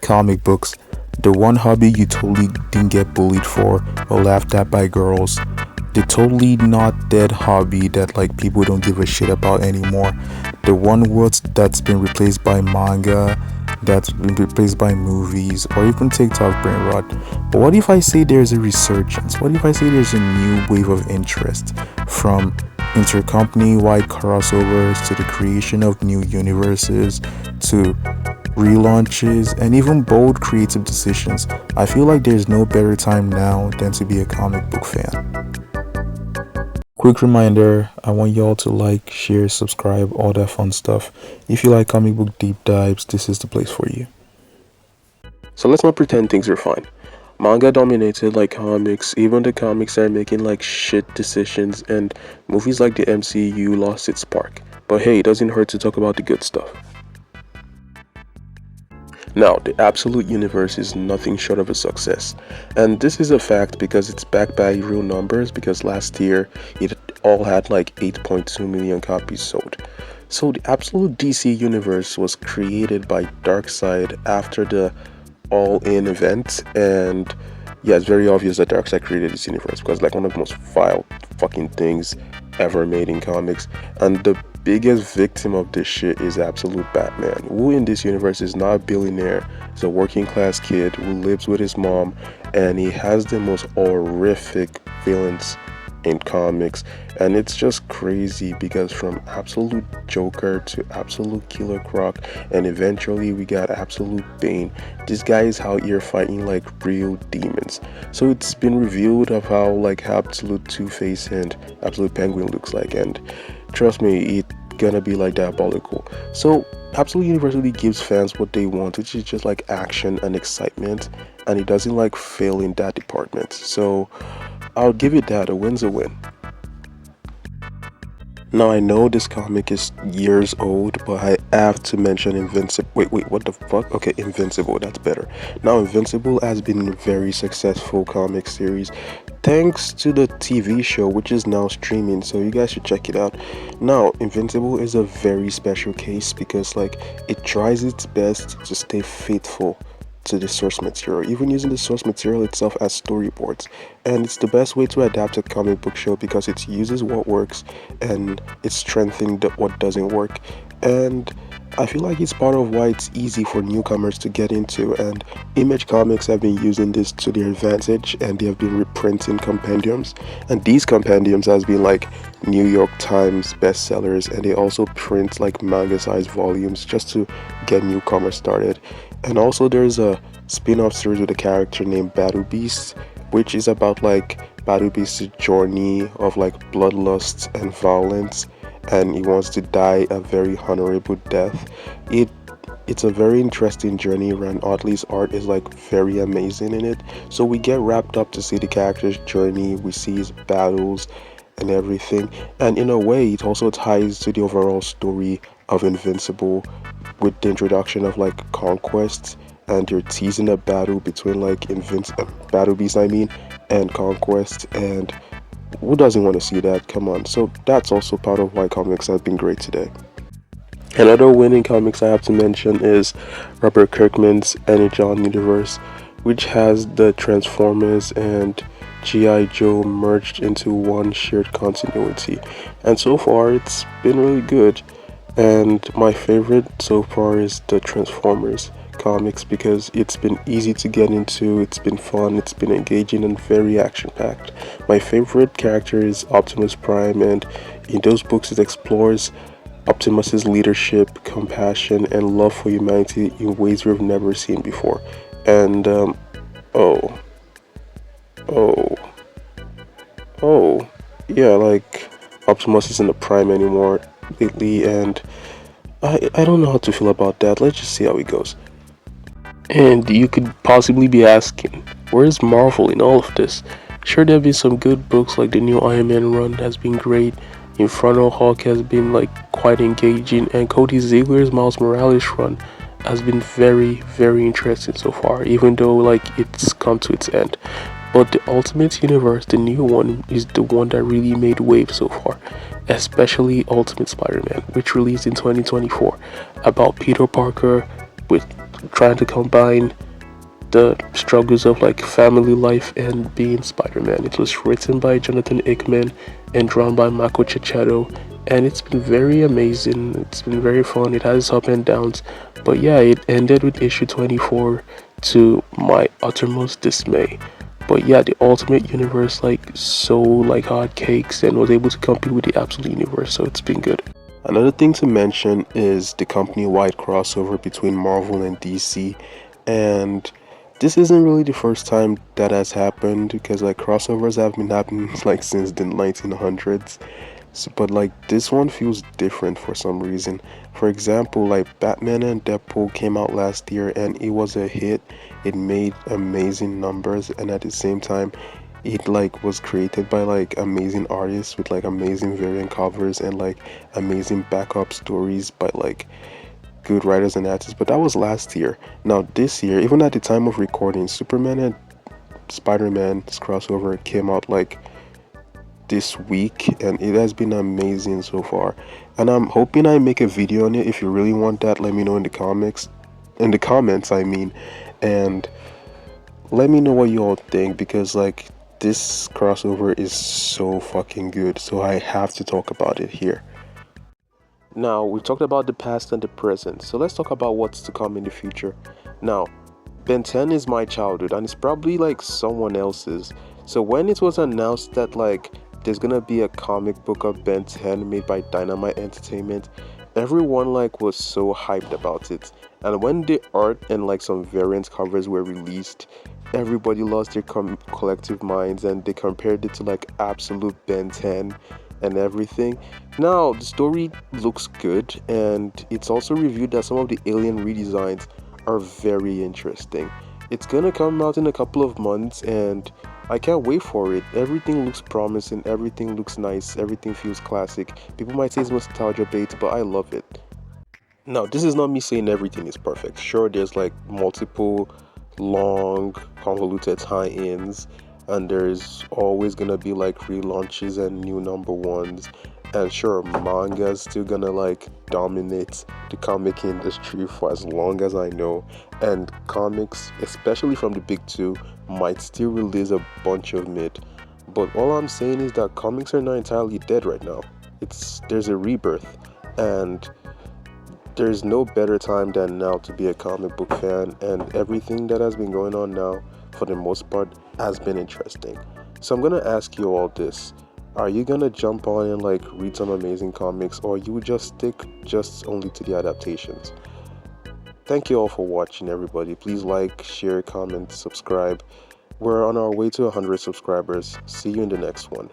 Comic books. The one hobby you totally didn't get bullied for or laughed at by girls. The totally not dead hobby that like people don't give a shit about anymore. The one world that's been replaced by manga, that's been replaced by movies, or even TikTok brain rot. But what if I say there's a resurgence? What if I say there's a new wave of interest from intercompany wide crossovers to the creation of new universes to relaunches, and even bold creative decisions? I feel like there's no better time now than to be a comic book fan. Quick reminder, I want y'all to like, share, subscribe, all that fun stuff. If you like comic book deep dives, this is the place for you. So let's not pretend things are fine. Manga dominated like comics, even the comics are making like shit decisions, and movies like the MCU lost its spark. But hey, it doesn't hurt to talk about the good stuff. Now, the Absolute Universe is nothing short of a success. And this is a fact because it's backed by real numbers, because last year it all had like 8.2 million copies sold. So the Absolute DC Universe was created by Darkseid after the All-In event, and yeah, it's very obvious that Darkseid created this universe because like one of the most vile fucking things ever made in comics. And the biggest victim of this shit is Absolute Batman, who in this universe is not a billionaire. He's a working class kid who lives with his mom, and he has the most horrific villains in comics. And it's just crazy because from Absolute Joker to Absolute Killer Croc, and eventually we got Absolute Bane, this guy is out here fighting like real demons. So it's been revealed of how like Absolute Two-Face and Absolute Penguin looks like, and trust me, it's gonna be like diabolical. So Absolute University gives fans what they want, which is just like action and excitement, and it doesn't like fail in that department. So I'll give it that, a win's a win. Now I know this comic is years old, but I have to mention Invincible. Wait, what the fuck? Okay, Invincible, that's better. Now Invincible has been a very successful comic series thanks to the TV show, which is now streaming, so you guys should check it out. Now Invincible is a very special case because like it tries its best to stay faithful to the source material, even using the source material itself as storyboards. And it's the best way to adapt a comic book show because it uses what works and it strengthens what doesn't work. And I feel like it's part of why it's easy for newcomers to get into, and Image Comics have been using this to their advantage, and they have been reprinting compendiums, and these compendiums has been like New York Times bestsellers, and they also print like manga-sized volumes just to get newcomers started. And also there's a spin-off series with a character named Battle Beast, which is about like Battle Beast's journey of like bloodlust and violence, and he wants to die a very honorable death. It's a very interesting journey, and Oddly's art is like very amazing in it. So we get wrapped up to see the character's journey, we see his battles and everything. And in a way it also ties to the overall story of Invincible with the introduction of like conquests, and you're teasing a battle between like Battle Beast and Conquest, and who doesn't want to see that? Come on. So that's also part of why comics have been great today. Another winning comics I have to mention is Robert Kirkman's Energon universe, which has the Transformers and G.I. Joe merged into one shared continuity. And so far it's been really good. And my favorite so far is the Transformers comics because it's been easy to get into, it's been fun, it's been engaging and very action packed. My favorite character is Optimus Prime, and in those books it explores Optimus's leadership, compassion, and love for humanity in ways we've never seen before. And oh, oh, oh, yeah, like Optimus isn't a Prime anymore lately, and I don't know how to feel about that. Let's just see how it goes. And you could possibly be asking, where's Marvel in all of this? Sure, there have been some good books like the new Iron Man run has been great, Inferno Hulk has been like quite engaging, and Cody Ziegler's Miles Morales run has been very, very interesting so far, even though like it's come to its end. But the Ultimate Universe, the new one, is the one that really made waves so far, especially Ultimate Spider-Man, which released in 2024, about Peter Parker with trying to combine the struggles of like family life and being Spider-Man. It was written by Jonathan Hickman and drawn by Marco Cicciaro, and it's been very amazing. It's been very fun. It has up and downs, but yeah, it ended with issue 24 to my uttermost dismay. But yeah, the Ultimate Universe like so like hotcakes and was able to compete with the Absolute Universe, so it's been good. Another thing to mention is the company-wide crossover between Marvel and DC, and this isn't really the first time that has happened because like crossovers have been happening like since the 1900s. So, but like this one feels different for some reason. For example, like Batman and Deadpool came out last year and it was a hit. It made amazing numbers, and at the same time it like was created by like amazing artists with like amazing variant covers and like amazing backup stories by like good writers and artists. But that was last year. Now this year, even at the time of recording, Superman and Spider-Man's crossover came out like this week, and it has been amazing so far, and I'm hoping I make a video on it. If you really want that, let me know in the comments, I mean, and let me know what you all think, because like this crossover is so fucking good, so I have to talk about it here. Now, we talked about the past and the present, so let's talk about what's to come in the future. Now, Ben 10 is my childhood, and it's probably like someone else's. So when it was announced that like there's gonna be a comic book of Ben 10 made by Dynamite Entertainment, everyone like was so hyped about it. And when the art and like some variant covers were released, everybody lost their collective minds and they compared it to like absolute Ben 10 and everything. Now the story looks good, and it's also reviewed that some of the alien redesigns are very interesting. It's gonna come out in a couple of months, and I can't wait for it. Everything looks promising, everything looks nice, everything feels classic. People might say it's nostalgia bait, but I love it. Now, this is not me saying everything is perfect. Sure, there's like multiple long, convoluted tie-ins, and there's always gonna be like relaunches and new number ones. And sure, manga's still gonna like dominate the comic industry for as long as I know. And comics, especially from the big two, might still release a bunch of mid. But all I'm saying is that comics are not entirely dead right now. There's a rebirth, and there's no better time than now to be a comic book fan, and everything that has been going on now, for the most part, has been interesting. So I'm gonna ask you all this. Are you gonna jump on and like read some amazing comics, or you would just stick just only to the adaptations? Thank you all for watching, everybody. Please like, share, comment, subscribe. We're on our way to 100 subscribers. See you in the next one.